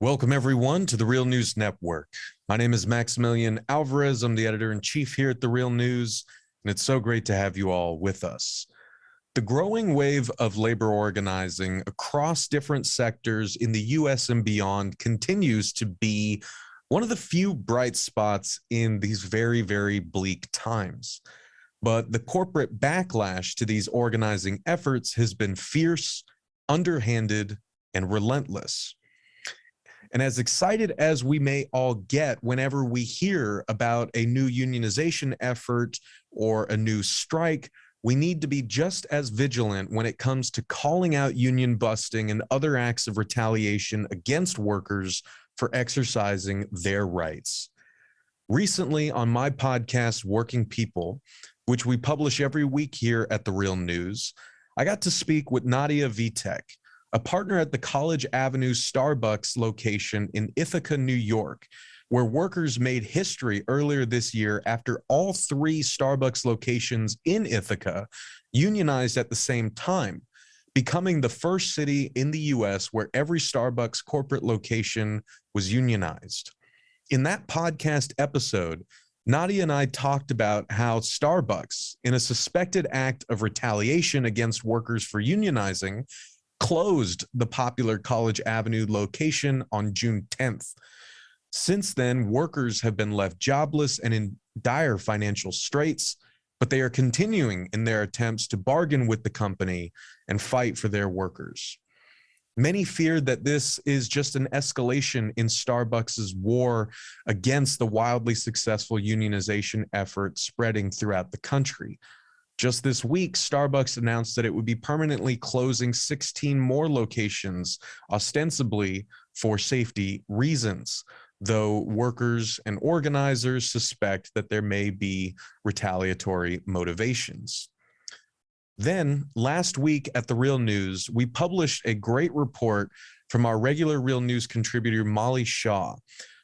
Welcome, everyone, to the Real News Network. My name is Maximillian Alvarez. I'm the editor-in-chief here at the Real News, and it's so great to have you all with us. The growing wave of labor organizing across different sectors in the U.S. and beyond continues to be one of the few bright spots in these very, very bleak times. But the corporate backlash to these organizing efforts has been fierce, underhanded, and relentless. And as excited as we may all get whenever we hear about a new unionization effort or a new strike, we need to be just as vigilant when it comes to calling out union busting and other acts of retaliation against workers for exercising their rights. Recently on my podcast, Working People, which we publish every week here at The Real News, I got to speak with Nadia Vitek, a partner at the College Ave Starbucks location in Ithaca, New York, where workers made history earlier this year after all three Starbucks locations in Ithaca unionized at the same time, becoming the first city in the U.S. where every Starbucks corporate location was unionized. In that podcast episode, Nadia and I talked about how Starbucks, in a suspected act of retaliation against workers for unionizing, closed the popular College Avenue location on June 10th. Since then, workers have been left jobless and in dire financial straits, but they are continuing in their attempts to bargain with the company and fight for their workers. Many fear that this is just an escalation in Starbucks' war against the wildly successful unionization effort spreading throughout the country. Just this week, Starbucks announced that it would be permanently closing 16 more locations, ostensibly for safety reasons, though workers and organizers suspect that there may be retaliatory motivations. Then, last week at The Real News, we published a great report from our regular Real News contributor, Molly Shaw,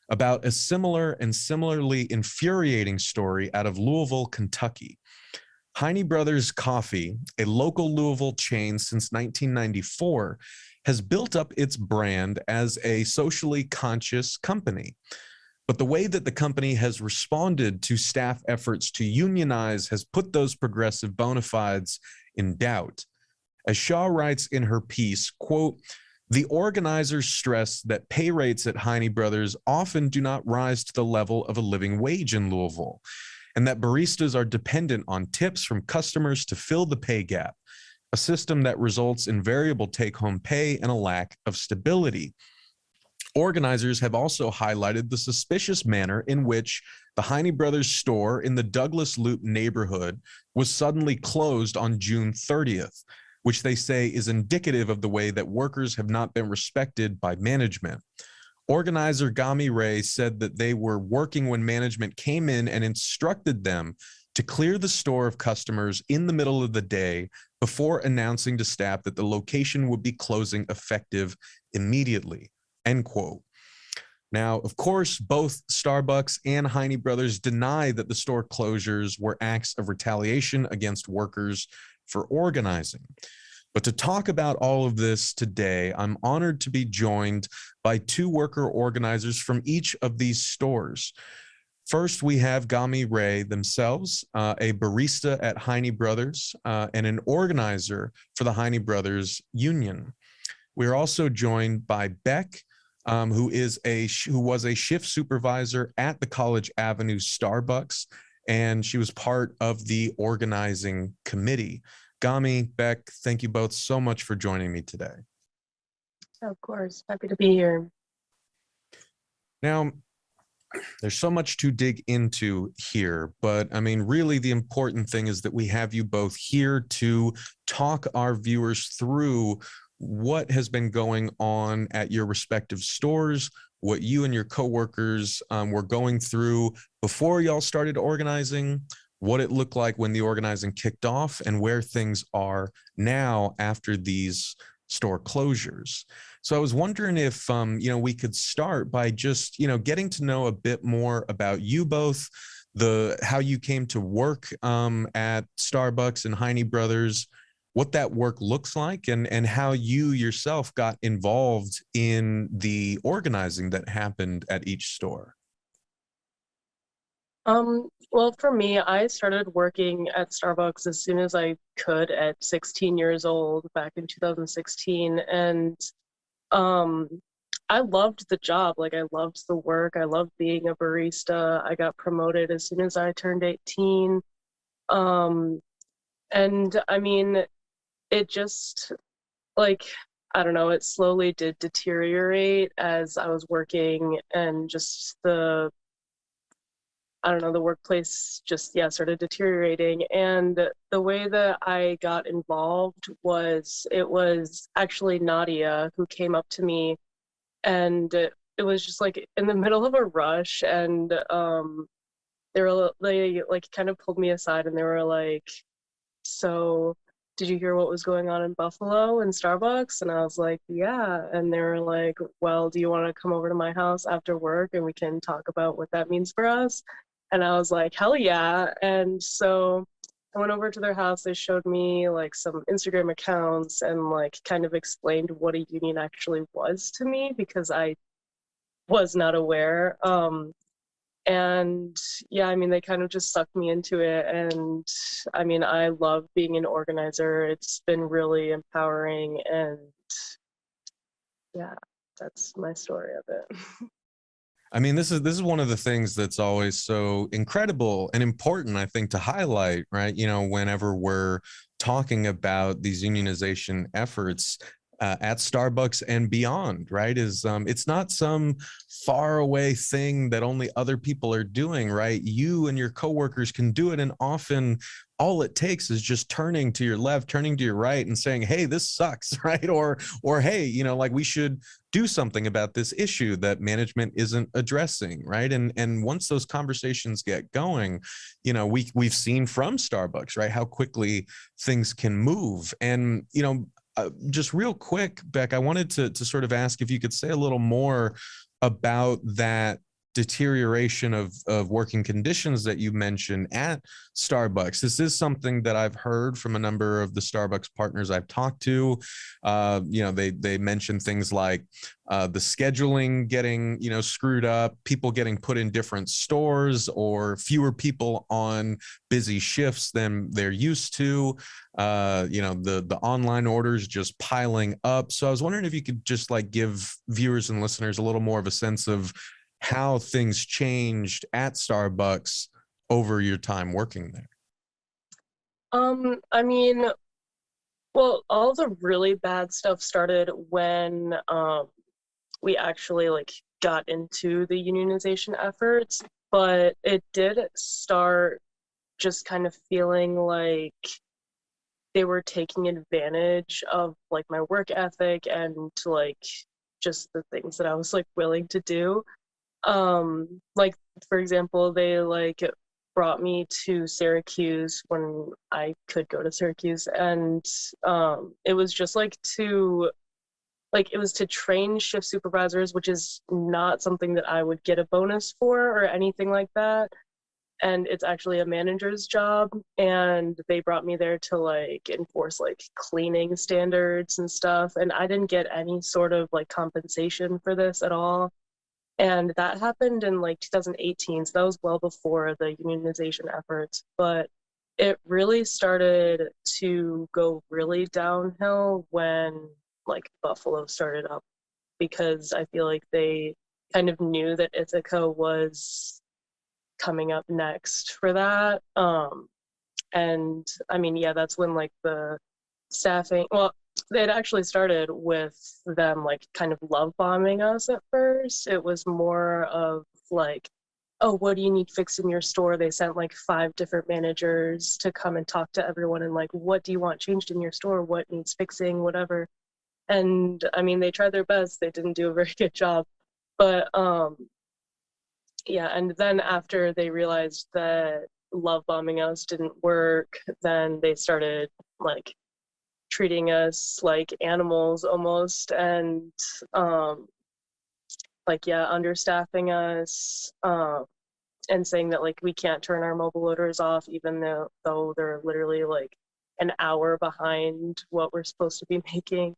about a similar and similarly infuriating story out of Louisville, Kentucky. Heine Brothers Coffee, a local Louisville chain since 1994, has built up its brand as a socially conscious company. But the way that the company has responded to staff efforts to unionize has put those progressive bona fides in doubt. As Shaw writes in her piece, quote, "The organizers stress that pay rates at Heine Brothers often do not rise to the level of a living wage in Louisville, and that baristas are dependent on tips from customers to fill the pay gap, a system that results in variable take-home pay and a lack of stability. Organizers have also highlighted the suspicious manner in which the Heine Brothers store in the Douglas Loop neighborhood was suddenly closed on June 30th, which they say is indicative of the way that workers have not been respected by management. Organizer Gami Ray said that they were working when management came in and instructed them to clear the store of customers in the middle of the day before announcing to staff that the location would be closing effective immediately," end quote. Now, of course, both Starbucks and Heine Brothers deny that the store closures were acts of retaliation against workers for organizing. But to talk about all of this today, I'm honored to be joined by two worker organizers from each of these stores. First, we have Gami Ray themselves, a barista at Heine Brothers and an organizer for the Heine Brothers Union. We're also joined by Beck, who was a shift supervisor at the College Avenue Starbucks, and she was part of the organizing committee. Gami, Beck, thank you both so much for joining me today. Of course, happy to be here. Now, there's so much to dig into here, but I mean, really the important thing is that we have you both here to talk our viewers through what has been going on at your respective stores, what you and your coworkers were going through before y'all started organizing, what it looked like when the organizing kicked off, and where things are now after these store closures. So I was wondering if we could start by just getting to know a bit more about you both, how you came to work at Starbucks and Heine Brothers, what that work looks like and how you yourself got involved in the organizing that happened at each store. Well, for me, I started working at Starbucks as soon as I could at 16 years old back in 2016. And um, I loved the job. Like, I loved the work. I loved being a barista. I got promoted as soon as I turned 18. And I mean, it just, like, I don't know, it slowly did deteriorate as I was working, and just I don't know, the workplace just, yeah, started deteriorating. And the way that I got involved was, it was actually Nadia who came up to me, and it was just like in the middle of a rush, and they like kind of pulled me aside, and they were like, so did you hear what was going on in Buffalo in Starbucks? And I was like, yeah. And they were like, well, do you want to come over to my house after work and we can talk about what that means for us? And I was like, hell yeah. And so I went over to their house. They showed me like some Instagram accounts and like kind of explained what a union actually was to me, because I was not aware. And yeah, I mean, they kind of just sucked me into it. And I mean, I love being an organizer. It's been really empowering. And yeah, that's my story of it. I mean, this is one of the things that's always so incredible and important, I think, to highlight, right? You know, whenever we're talking about these unionization efforts at Starbucks and beyond, right? Is it's not some far away thing that only other people are doing, right? You and your coworkers can do it, and often all it takes is just turning to your left, turning to your right, and saying, "Hey, this sucks," right? Or hey, you know, like we should do something about this issue that management isn't addressing, right? And once those conversations get going, you know, we've seen from Starbucks, right, how quickly things can move. And you know, just real quick, Beck, I wanted to sort of ask if you could say a little more about that deterioration of working conditions that you mentioned at Starbucks. This is something that I've heard from a number of the Starbucks partners I've talked to. You know, they mentioned things like the scheduling getting, you know, screwed up, people getting put in different stores, or fewer people on busy shifts than they're used to. You know, the online orders just piling up. So I was wondering if you could just like give viewers and listeners a little more of a sense of how things changed at Starbucks over your time working there. I mean, well, all the really bad stuff started when we actually like got into the unionization efforts, but it did start just kind of feeling like they were taking advantage of like my work ethic and like just the things that I was like willing to do. Like for example, they like brought me to Syracuse when I could go to Syracuse, and it was just like it was to train shift supervisors, which is not something that I would get a bonus for or anything like that. And it's actually a manager's job, and they brought me there to like enforce like cleaning standards and stuff, and I didn't get any sort of like compensation for this at all. And that happened in like 2018, so that was well before the unionization efforts. But it really started to go really downhill when like Buffalo started up, because I feel like they kind of knew that Ithaca was coming up next for that. And I mean, yeah, that's when like the staffing, well, it actually started with them like kind of love bombing us at first. It was more of like, oh, what do you need fixed in your store? They sent like 5 different managers to come and talk to everyone, and like, what do you want changed in your store? What needs fixing, whatever. And I mean, they tried their best. They didn't do a very good job. But yeah, and then after they realized that love bombing us didn't work, then they started like treating us like animals almost, and like, yeah, understaffing us, and saying that like we can't turn our mobile loaders off even though they're literally like an hour behind what we're supposed to be making.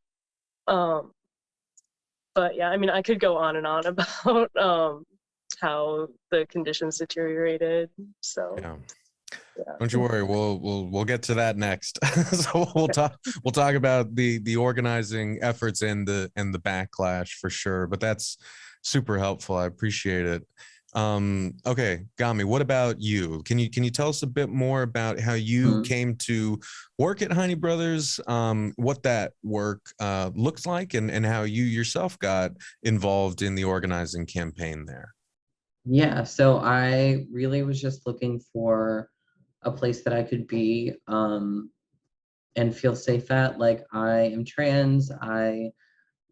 But yeah, I mean, I could go on and on about how the conditions deteriorated. So Yeah. yeah. Don't you worry. We'll get to that next. So we'll talk about the organizing efforts and the backlash for sure. But that's super helpful. I appreciate it. Okay, Gami, what about you? Can you tell us a bit more about how you came to work at Heine Brothers, what that work looks like, and how you yourself got involved in the organizing campaign there? Yeah, so I really was just looking for a place that I could be and feel safe at. Like, I am trans. I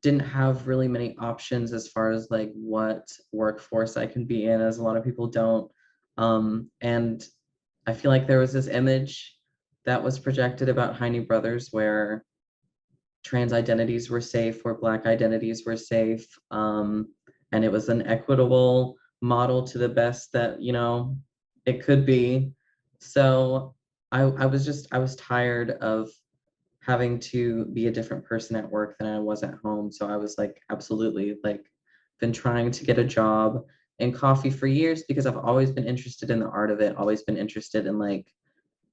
didn't have really many options as far as like what workforce I can be in, as a lot of people don't. And I feel like there was this image that was projected about Heine Brothers where trans identities were safe, where Black identities were safe, and it was an equitable model to the best that, you know, it could be. So I was tired of having to be a different person at work than I was at home. So I was like, absolutely, like, been trying to get a job in coffee for years because I've always been interested in the art of it, always been interested in like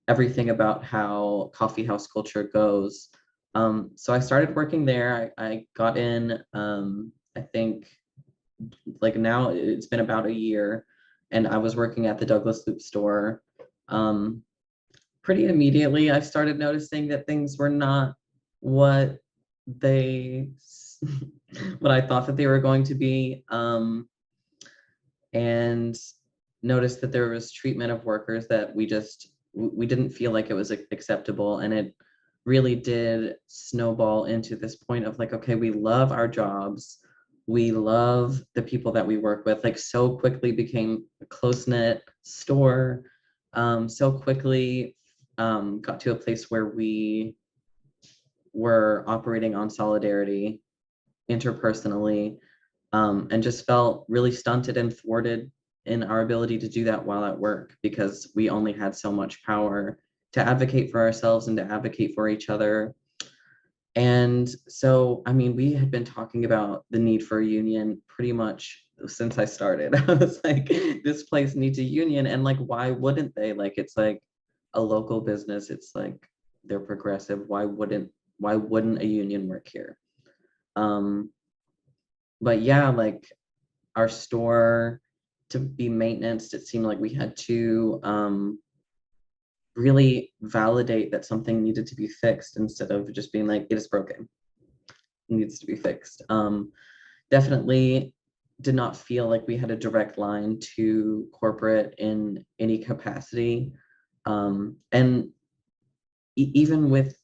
everything about how coffee house culture goes. So I started working there. I got in, I think like now it's been about a year, and I was working at the Douglas Loop store. Pretty immediately, I started noticing that things were not what they, what I thought that they were going to be, and noticed that there was treatment of workers that we didn't feel like it was acceptable, and it really did snowball into this point of like, okay, we love our jobs, we love the people that we work with, like so quickly became a close-knit store, so quickly got to a place where we were operating on solidarity interpersonally, and just felt really stunted and thwarted in our ability to do that while at work because we only had so much power to advocate for ourselves and to advocate for each other. And so, I mean, we had been talking about the need for a union pretty much since I started. I was like, this place needs a union. And like, why wouldn't they? Like, it's like a local business. It's like they're progressive. Why wouldn't a union work here? But yeah, like our store to be maintenanced, it seemed like we had to really validate that something needed to be fixed instead of just being like, it is broken, it needs to be fixed. Definitely did not feel like we had a direct line to corporate in any capacity. And even with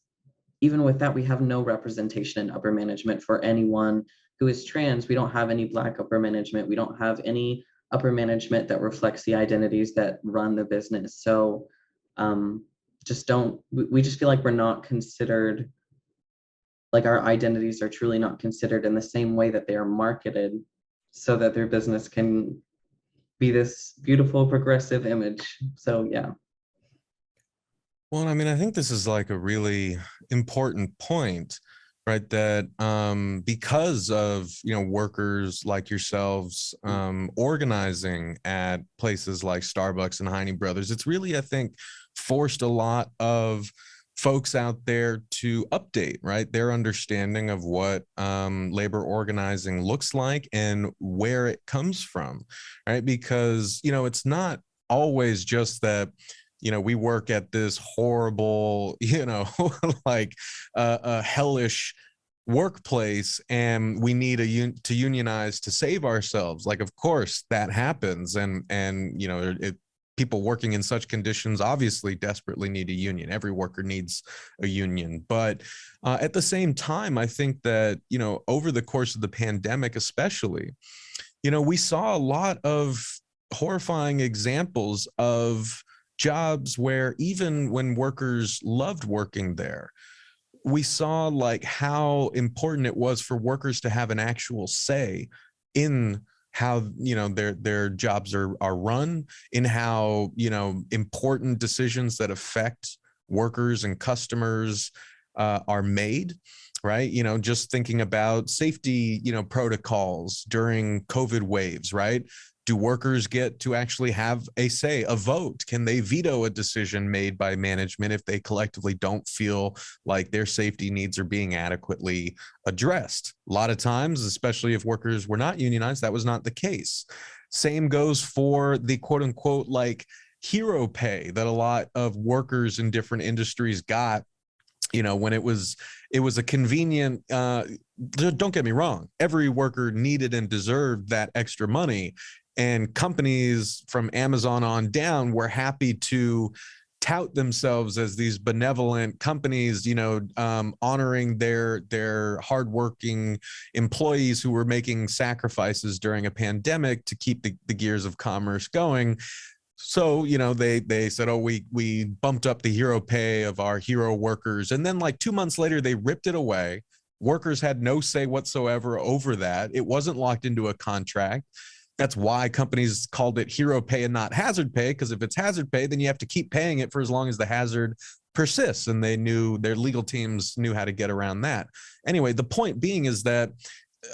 that, we have no representation in upper management for anyone who is trans. We don't have any Black upper management. We don't have any upper management that reflects the identities that run the business. So we just feel like we're not considered, like our identities are truly not considered in the same way that they are marketed so that their business can be this beautiful progressive image. So yeah. Well, I mean, I think this is like a really important point, right? That because of, workers like yourselves organizing at places like Starbucks and Heine Brothers, it's really, I think, forced a lot of folks out there to update, right, their understanding of what labor organizing looks like and where it comes from, right? Because, it's not always just that, we work at this horrible, like a hellish workplace and we need to unionize to save ourselves. Like, of course that happens. And people working in such conditions obviously desperately need a union. Every worker needs a union. But at the same time, I think that, over the course of the pandemic, especially, we saw a lot of horrifying examples of jobs where even when workers loved working there, we saw like how important it was for workers to have an actual say in how their jobs are run, in how important decisions that affect workers and customers are made, right? You know, just thinking about safety, you know, protocols during COVID waves, right? Do workers get to actually have a say, a vote? Can they veto a decision made by management if they collectively don't feel like their safety needs are being adequately addressed? A lot of times, especially if workers were not unionized, that was not the case. Same goes for the quote unquote like hero pay that a lot of workers in different industries got, you know, when it was a convenient, don't get me wrong, every worker needed and deserved that extra money, and companies from Amazon on down were happy to tout themselves as these benevolent companies, you know, honoring their hardworking employees who were making sacrifices during a pandemic to keep the gears of commerce going. So, you know, they said, oh, we bumped up the hero pay of our hero workers. And then like 2 months later, they ripped it away. Workers had no say whatsoever over that. It wasn't locked into a contract. That's why companies called it hero pay and not hazard pay, because if it's hazard pay, then you have to keep paying it for as long as the hazard persists. And they knew, their legal teams knew how to get around that. Anyway, the point being is that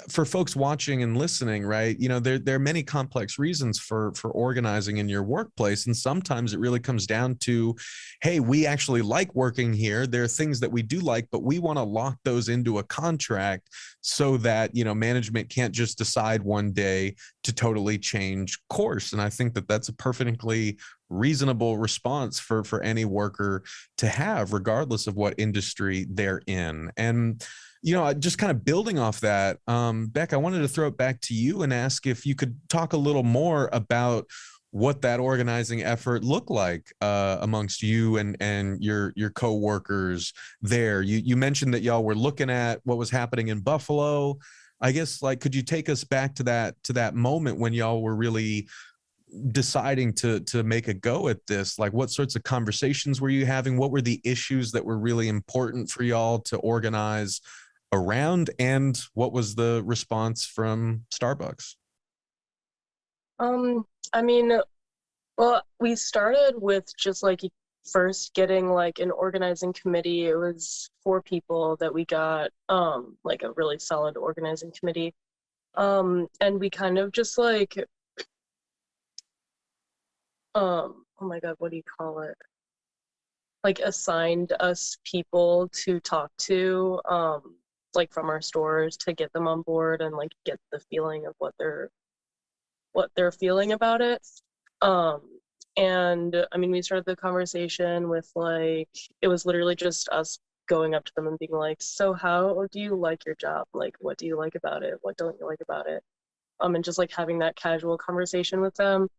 for folks watching and listening, right, you know, there are many complex reasons for organizing in your workplace. And sometimes it really comes down to, hey, we actually like working here. There are things that we do like, but we want to lock those into a contract so that, you know, management can't just decide one day to totally change course. And I think that that's a perfectly reasonable response for any worker to have, regardless of what industry they're in. And you know, just kind of building off that, Beck, I wanted to throw it back to you and ask if you could talk a little more about what that organizing effort looked like amongst you and your co-workers there. You mentioned that y'all were looking at what was happening in Buffalo. I guess, like, could you take us back to that moment when y'all were really deciding to make a go at this? Like, what sorts of conversations were you having? What were the issues that were really important for y'all to organize around, and what was the response from Starbucks? I mean, well, we started with just like first getting like an organizing committee. It was 4 people that we got, like a really solid organizing committee. And we kind of just like, oh my God, what do you call it? Like assigned us people to talk to, like from our stores, to get them on board and like get the feeling of what they're feeling about it. And I mean, we started the conversation with like, it was literally just us going up to them and being like, so how do you like your job? Like, what do you like about it? What don't you like about it? And just like having that casual conversation with them.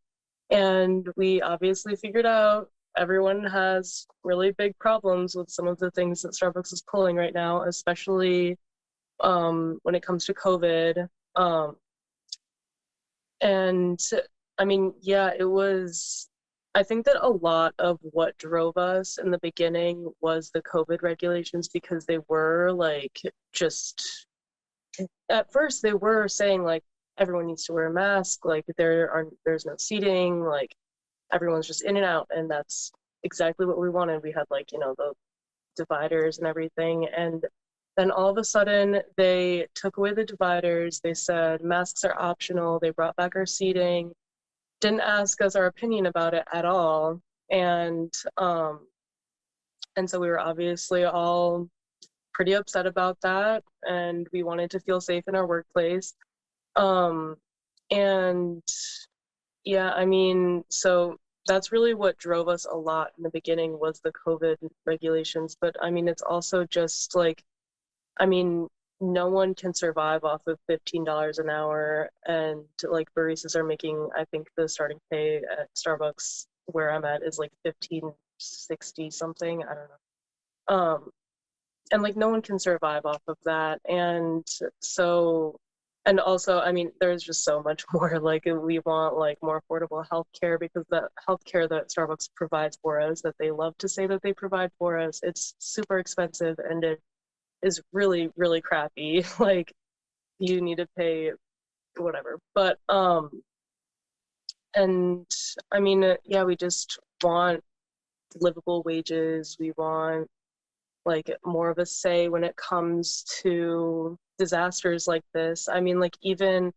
And we obviously figured out everyone has really big problems with some of the things that Starbucks is pulling right now, especially when it comes to COVID. And I mean, yeah, I think that a lot of what drove us in the beginning was the COVID regulations, because they were like, just at first they were saying like, everyone needs to wear a mask, like there's no seating, like everyone's just in and out, and that's exactly what we wanted. We had like, you know, the dividers and everything, and then all of a sudden they took away the dividers. They said masks are optional. They brought back our seating, didn't ask us our opinion about it at all. And so we were obviously all pretty upset about that, and we wanted to feel safe in our workplace. And yeah, I mean, so that's really what drove us a lot in the beginning, was the COVID regulations. But I mean, it's also just like, I mean, no one can survive off of $15 an hour, and like baristas are making, I think the starting pay at Starbucks where I'm at is like $15.60 something, I don't know. And like no one can survive off of that. And so, and also, I mean, there's just so much more. Like, we want like more affordable healthcare, because the healthcare that Starbucks provides for us, that they love to say that they provide for us, it's super expensive, and it is really, really crappy. Like, you need to pay whatever. But and I mean, yeah, we just want livable wages. We want like more of a say when it comes to disasters like this. I mean, like even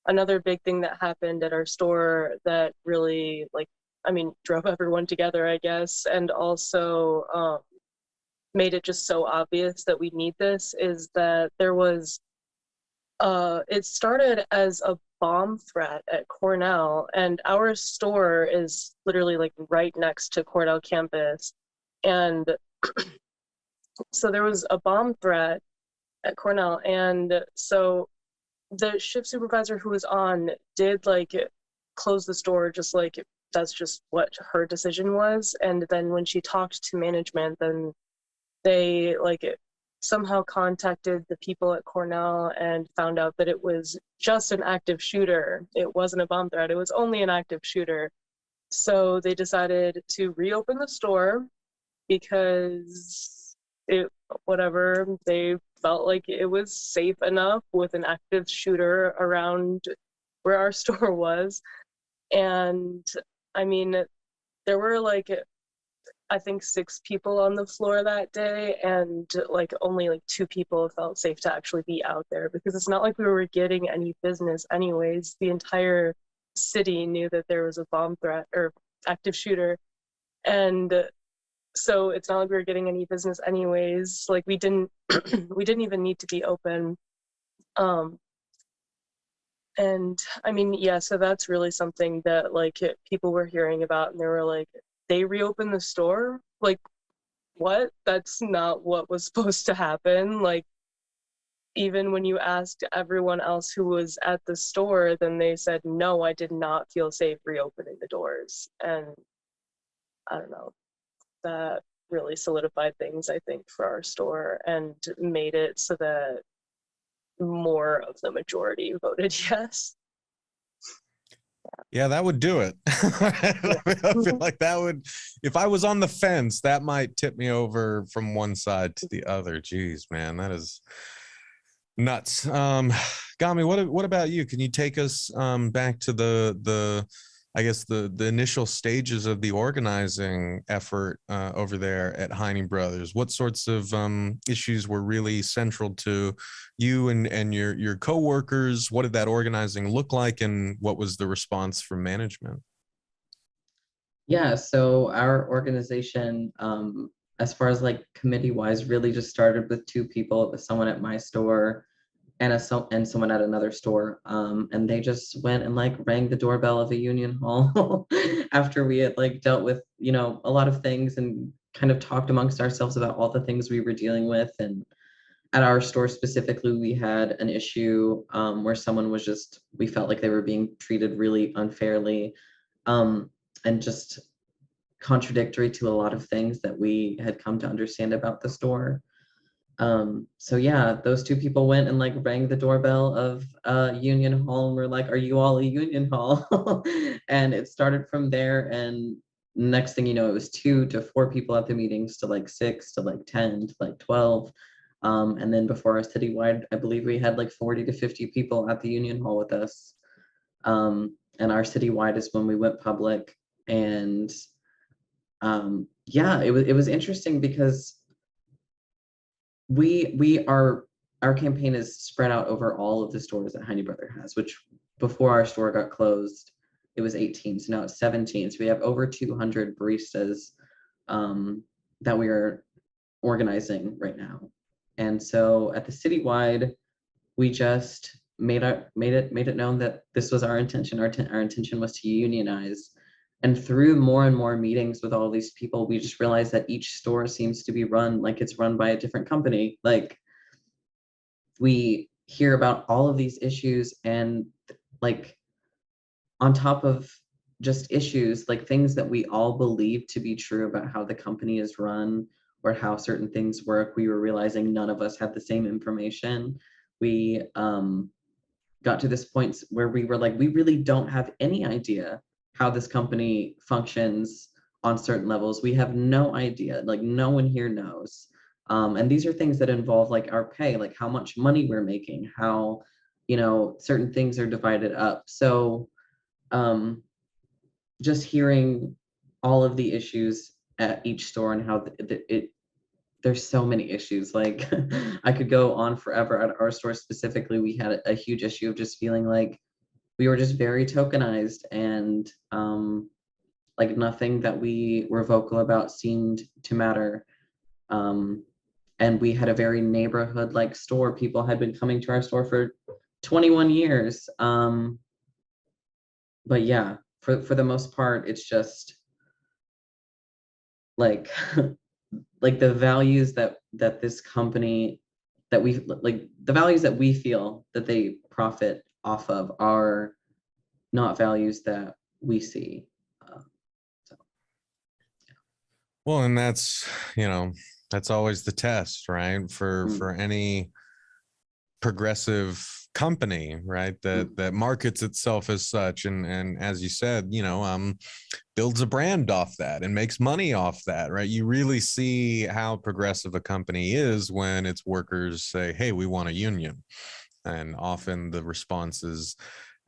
another big thing that happened at our store that really like, I mean, drove everyone together, I guess, and also made it just so obvious that we need this is that there was, it started as a bomb threat at Cornell, and our store is literally like right next to Cornell campus. And so there was a bomb threat at Cornell, and so the shift supervisor who was on did like close the store, just like that's just what her decision was. And then when she talked to management, then they like somehow contacted the people at Cornell and found out that it was just an active shooter. It wasn't a bomb threat, it was only an active shooter. So they decided to reopen the store because it, whatever, they felt like it was safe enough with an active shooter around where our store was. And I mean, there were like, I think 6 people on the floor that day, and like only like 2 people felt safe to actually be out there, because it's not like we were getting any business anyways. The entire city knew that there was a bomb threat or active shooter, and so it's not like we were getting any business anyways. Like we didn't we didn't even need to be open. And I mean, yeah, so that's really something that like people were hearing about, and they were like, they reopened the store? Like, what? That's not what was supposed to happen. Like, even when you asked everyone else who was at the store, then they said, no, I did not feel safe reopening the doors. And I don't know, that really solidified things, I think, for our store and made it so that more of the majority voted yes. Yeah, that would do it. I feel like that would, if I was on the fence, that might tip me over from one side to the other. Jeez, man, that is nuts. Gami, what about you? Can you take us back to the I guess the initial stages of the organizing effort over there at Heine Brothers? What sorts of issues were really central to you and your coworkers? What did that organizing look like, and what was the response from management? Yeah, so our organization, as far as like committee wise, really just started with 2 people. It was someone at my store and someone at another store, and they just went and like rang the doorbell of a union hall after we had like dealt with, you know, a lot of things and kind of talked amongst ourselves about all the things we were dealing with. And at our store specifically, we had an issue where someone was just, we felt like they were being treated really unfairly, and just contradictory to a lot of things that we had come to understand about the store. So yeah, those 2 people went and like rang the doorbell of Union Hall and were like, are you all a Union Hall? And it started from there, and next thing you know, it was 2 to 4 people at the meetings, to like 6 to like 10 to like 12. And then before our citywide, I believe we had like 40 to 50 people at the Union Hall with us. And our citywide is when we went public. And yeah, it was interesting because our campaign is spread out over all of the stores that Heine Brother has, which before our store got closed, it was 18. So now it's 17. So we have over 200 baristas that we are organizing right now. And so at the citywide, we just made it known that this was our intention. Our intention was to unionize. And through more and more meetings with all these people, we just realized that each store seems to be run like it's run by a different company. Like, we hear about all of these issues, and like on top of just issues, like things that we all believe to be true about how the company is run or how certain things work, we were realizing none of us had the same information. We got to this point where we were like, we really don't have any idea how this company functions on certain levels. We have no idea, like no one here knows. And these are things that involve like our pay, like how much money we're making, how, you know, certain things are divided up. So just hearing all of the issues at each store and how there's so many issues. Like I could go on forever. At our store specifically, we had a huge issue of just feeling like we were just very tokenized, and like nothing that we were vocal about seemed to matter. And we had a very neighborhood like store. People had been coming to our store for 21 years. But yeah, for the most part, it's just like like the values that this company, that we like, the values that we feel that they profit off of are not values that we see. Well, and that's, that's always the test, right? For any progressive company, right? That markets itself as such, and as you said, builds a brand off that and makes money off that, right? You really see how progressive a company is when its workers say, hey, we want a union. And often the response is,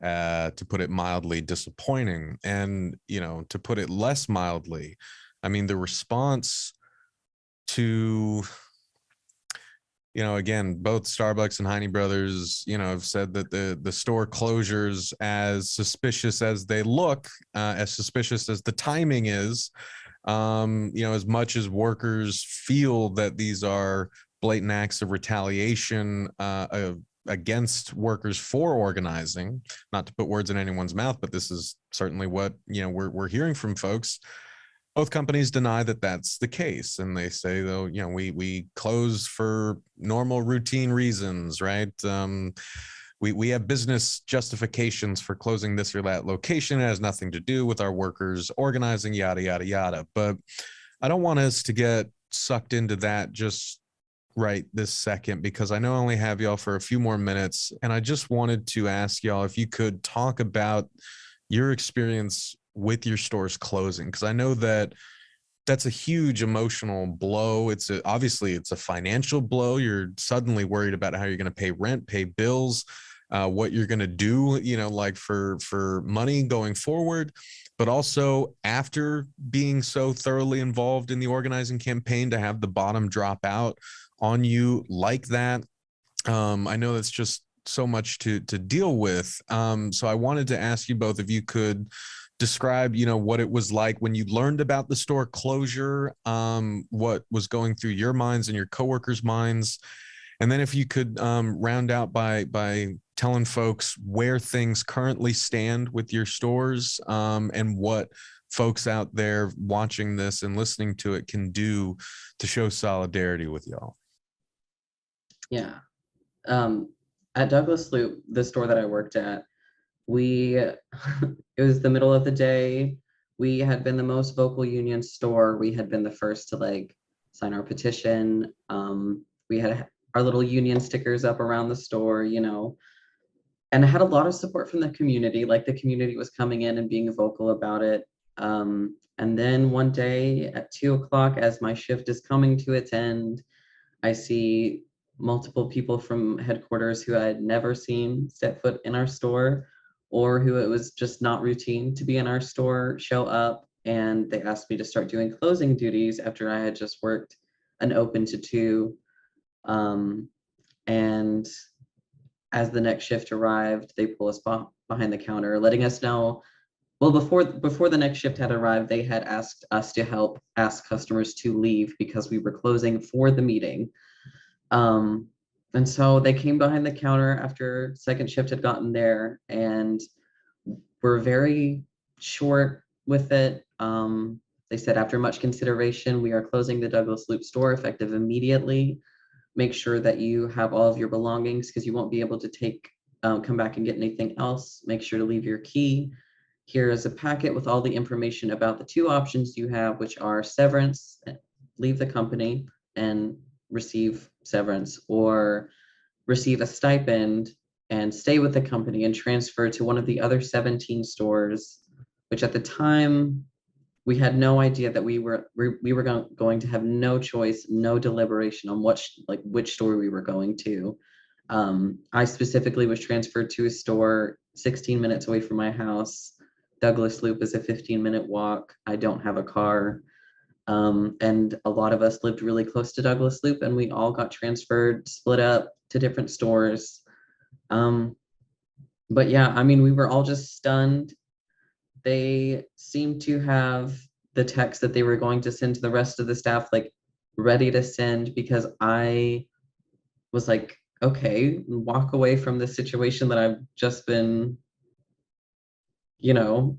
to put it mildly, disappointing. And, to put it less mildly, I mean, the response to, again, both Starbucks and Heine Brothers, have said that the store closures, as suspicious as they look, as suspicious as the timing is, as much as workers feel that these are blatant acts of retaliation against workers for organizing, not to put words in anyone's mouth, but this is certainly what, we're hearing from folks. Both companies deny that that's the case, and they say, though, we close for normal routine reasons, right? We have business justifications for closing this or that location. It has nothing to do with our workers organizing, yada yada yada. But I don't want us to get sucked into that just right this second, because I know I only have y'all for a few more minutes, and I just wanted to ask y'all if you could talk about your experience with your stores closing, because I know that that's a huge emotional blow. Obviously it's a financial blow. You're suddenly worried about how you're going to pay rent, pay bills, what you're going to do, like for money going forward. But also, after being so thoroughly involved in the organizing campaign, to have the bottom drop out on you like that. I know that's just so much to deal with. So I wanted to ask you both if you could describe, what it was like when you learned about the store closure, what was going through your minds and your coworkers' minds. And then if you could round out by telling folks where things currently stand with your stores, and what folks out there watching this and listening to it can do to show solidarity with y'all. Yeah. At Douglas Loop, the store that I worked at, it was the middle of the day. We had been the most vocal union store. We had been the first to sign our petition. We had our little union stickers up around the store, and I had a lot of support from the community. Like, the community was coming in and being vocal about it. And then one day at 2:00, as my shift is coming to its end, I see multiple people from headquarters who I had never seen step foot in our store, or who it was just not routine to be in our store, show up, and they asked me to start doing closing duties after I had just worked an open to 2. And as the next shift arrived, they pull us behind the counter, letting us know, well, before the next shift had arrived, they had asked us to help ask customers to leave because we were closing for the meeting. And so they came behind the counter after second shift had gotten there, and were very short with it. They said, after much consideration, we are closing the Douglas Loop store effective immediately. Make sure that you have all of your belongings, because you won't be able to come back and get anything else. Make sure to leave your key. Here is a packet with all the information about the 2 options you have, which are severance, leave the company and receive severance, or receive a stipend and stay with the company and transfer to one of the other 17 stores, which at the time we had no idea that we were going to have no choice, no deliberation on which store we were going to. I specifically was transferred to a store 16 minutes away from my house. Douglas Loop is a 15-minute walk. I don't have a car. And a lot of us lived really close to Douglas Loop, and we all got transferred, split up to different stores. But yeah, I mean, we were all just stunned. They seemed to have the text that they were going to send to the rest of the staff, like ready to send, because I was like, okay, walk away from the situation that I've just been, you know,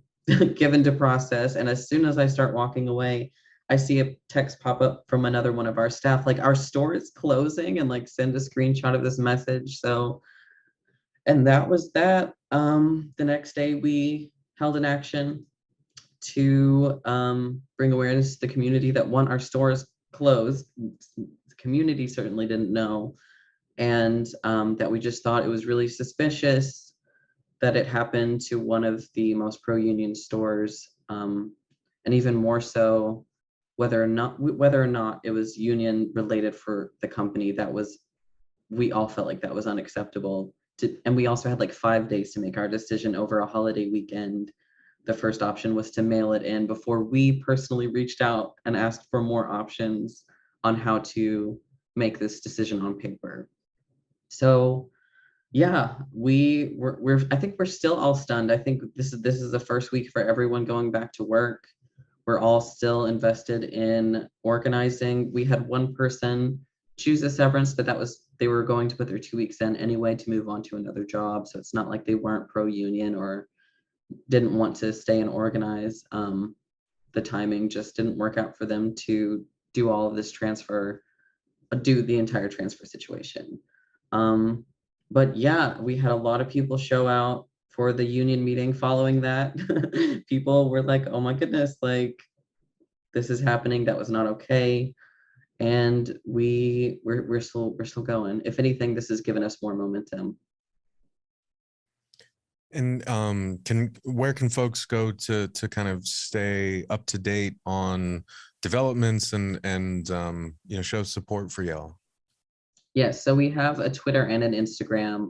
given to process. And as soon as I start walking away, I see a text pop up from another one of our staff, like our store is closing, and like send a screenshot of this message. So, and that was that. The next day we held an action to bring awareness to the community that one, our stores closed. The community certainly didn't know. And that we just thought it was really suspicious that it happened to one of the most pro-union stores, and even more so, whether or not it was union related for the company. That was, we all felt like that was unacceptable. And we also had like 5 days to make our decision over a holiday weekend. The first option was to mail it in before we personally reached out and asked for more options on how to make this decision on paper. So yeah, we're I think we're still all stunned. I think this is the first week for everyone going back to work. We're all still invested in organizing. We had one person choose a severance, but they were going to put their 2 weeks in anyway to move on to another job. So it's not like they weren't pro-union or didn't want to stay and organize. The timing just didn't work out for them to do all of this transfer, do the entire transfer situation. But yeah, we had a lot of people show out for the union meeting following that. People were like, oh my goodness, like this is happening. That was not okay. And we're still going. If anything, this has given us more momentum. And where can folks go to kind of stay up to date on developments and show support for y'all? Yes, so we have a Twitter and an Instagram.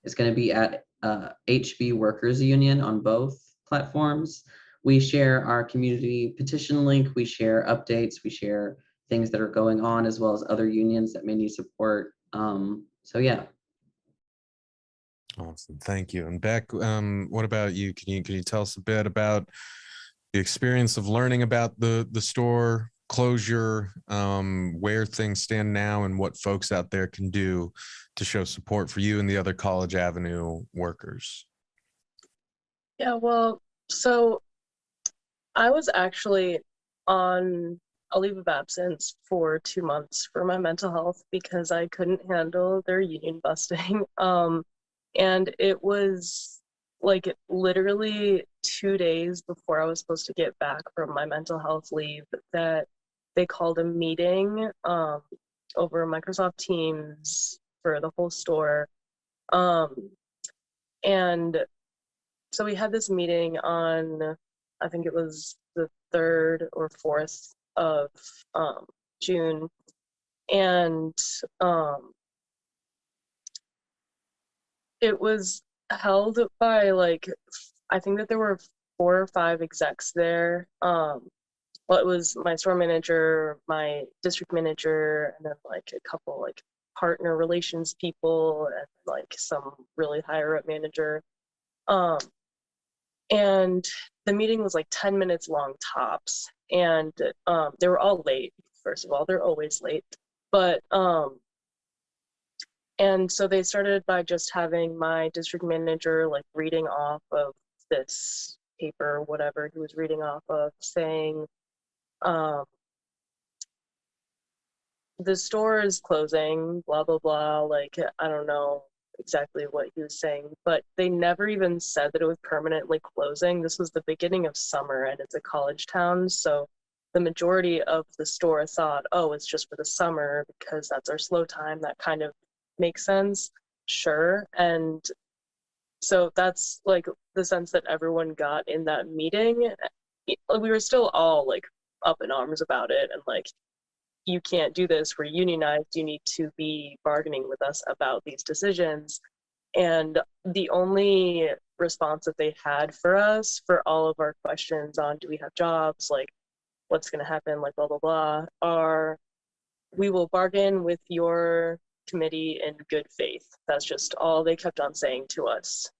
It's going to be at HB Workers Union on both platforms. We share our community petition link. We share updates. We share things that are going on, as well as other unions that may need support. So yeah. Awesome, thank you. And Beck, what about you? Can you tell us a bit about the experience of learning about the store closure, where things stand now, and what folks out there can do to show support for you and the other College Avenue workers? Yeah, well, so I was actually on a leave of absence for 2 months for my mental health because I couldn't handle their union busting. And it was like literally 2 days before I was supposed to get back from my mental health leave that they called a meeting over Microsoft Teams for the whole store. And so we had this meeting on, I think it was the 3rd or 4th of June. And it was held by like, I think that there were 4 or 5 execs there. Well, it was my store manager, my district manager, and then like a couple like partner relations people and like some really higher up manager. And the meeting was like 10 minutes long tops. And they were all late. First of all, they're always late. But and so they started by just having my district manager like reading off of this paper, whatever he was reading off of, saying, the store is closing, blah, blah, blah. Like, I don't know exactly what he was saying, but they never even said that it was permanently closing. This was the beginning of summer and it's a college town. So the majority of the store thought, oh, it's just for the summer because that's our slow time. That kind of makes sense. Sure. And so that's like the sense that everyone got in that meeting. We were still all like up in arms about it and like, you can't do this, we're unionized, you need to be bargaining with us about these decisions. And the only response that they had for us for all of our questions on do we have jobs, like what's going to happen, like blah, blah, blah, are we will bargain with your committee in good faith. That's just all they kept on saying to us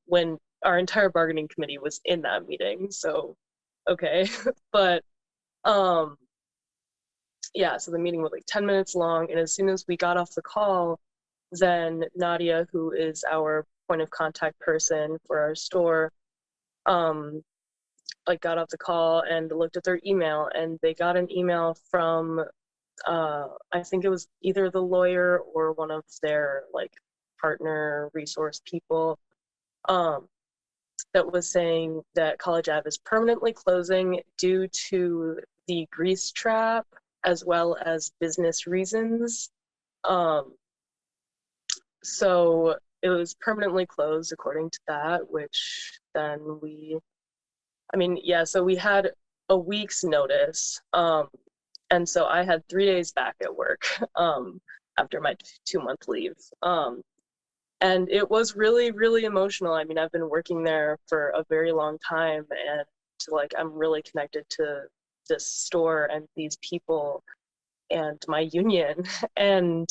when our entire bargaining committee was in that meeting. So, okay. But yeah, so the meeting was like 10 minutes long. And as soon as we got off the call, then Nadia, who is our point of contact person for our store, like got off the call and looked at their email, and they got an email from I think it was either the lawyer or one of their like partner resource people that was saying that College Ave is permanently closing due to the grease trap as well as business reasons. So it was permanently closed according to that, which then so we had a week's notice. And so I had 3 days back at work after my 2-month leave. And it was really, really emotional. I mean, I've been working there for a very long time, and like I'm really connected to this store and these people and my union. And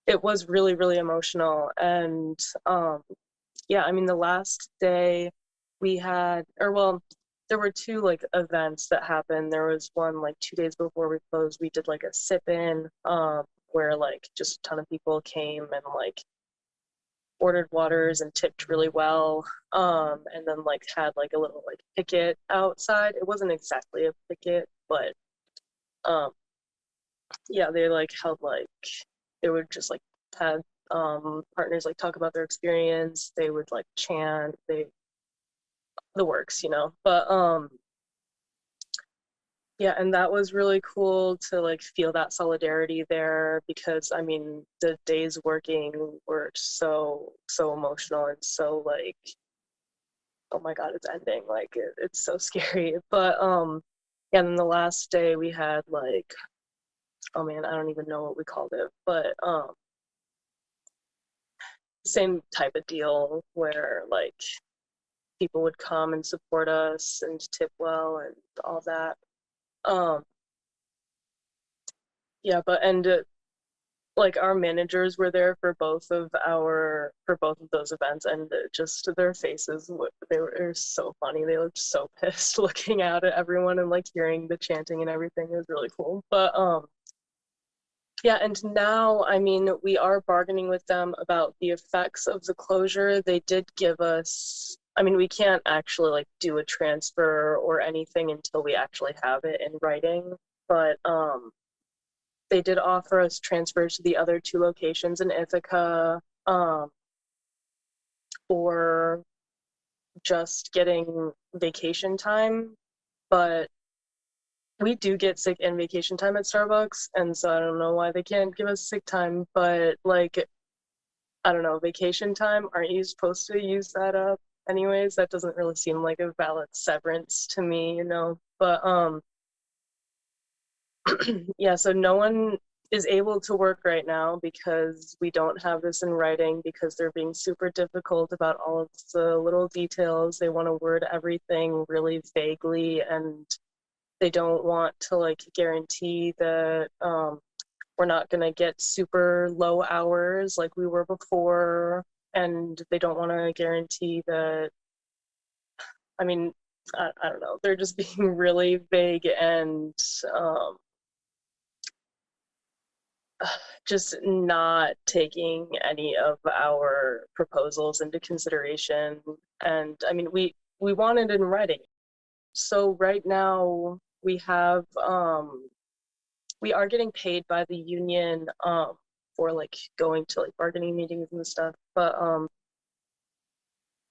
it was really, really emotional. And yeah, I mean, the last day we had, there were 2 like events that happened. There was one like 2 days before we closed. We did like a sip-in where like just a ton of people came and like ordered waters and tipped really well. And then like had like a little like picket outside. It wasn't exactly a picket, but yeah, they like held like, they would just like had partners like talk about their experience. They would like chant, the works, but yeah, and that was really cool to like feel that solidarity there, because I mean the days working were so emotional and so like, oh my god, it's ending, like it's so scary. But yeah, and then the last day we had like, oh man, I don't even know what we called it, but same type of deal where like people would come and support us and tip well and all that. Yeah, but like our managers were there for both of those events, and just their faces, they were so funny. They looked so pissed looking out at everyone and like hearing the chanting and everything. It was really cool. But yeah, and now, I mean, we are bargaining with them about the effects of the closure. They did give us, I mean, we can't actually like do a transfer or anything until we actually have it in writing, but they did offer us transfers to the other 2 locations in Ithaca for just getting vacation time, but we do get sick and vacation time at Starbucks, and so I don't know why they can't give us sick time, but like, I don't know, vacation time, aren't you supposed to use that up anyways? That doesn't really seem like a valid severance to me, but yeah, so no one is able to work right now because we don't have this in writing, because they're being super difficult about all of the little details. They want to word everything really vaguely, and they don't want to like guarantee that we're not going to get super low hours like we were before, and they don't want to guarantee that, I mean, I don't know, they're just being really vague and just not taking any of our proposals into consideration. And I mean, we wanted in writing. So right now we have we are getting paid by the union for like going to like bargaining meetings and stuff, but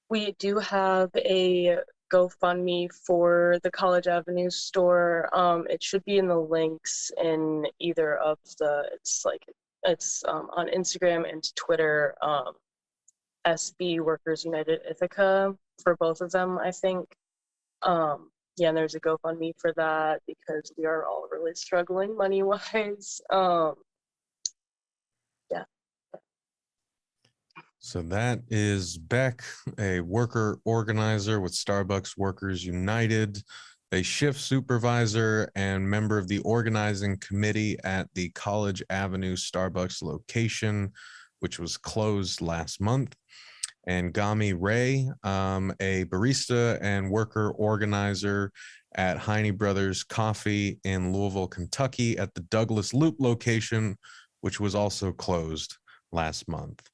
we do have a GoFundMe for the College Avenue store. It should be in the links in either of it's on Instagram and Twitter, SB Workers United Ithaca, for both of them, I think. Yeah, and there's a GoFundMe for that because we are all really struggling money-wise. Yeah. So that is Beck, a worker organizer with Starbucks Workers United. a shift supervisor and member of the organizing committee at the College Avenue Starbucks location, which was closed last month. And Gami Ray, a barista and worker organizer at Heine Brothers Coffee in Louisville, Kentucky, at the Douglas Loop location, which was also closed last month.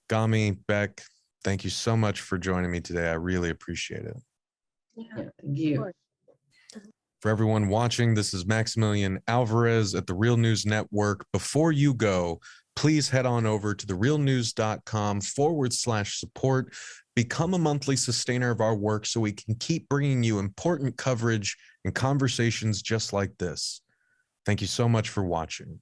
Gami, Beck, thank you so much for joining me today. I really appreciate it. Yeah, thank you. For everyone watching, this is Maximillian Alvarez at the Real News Network. Before you go, please head on over to therealnews.com/support. Become a monthly sustainer of our work so we can keep bringing you important coverage and conversations just like this. Thank you so much for watching.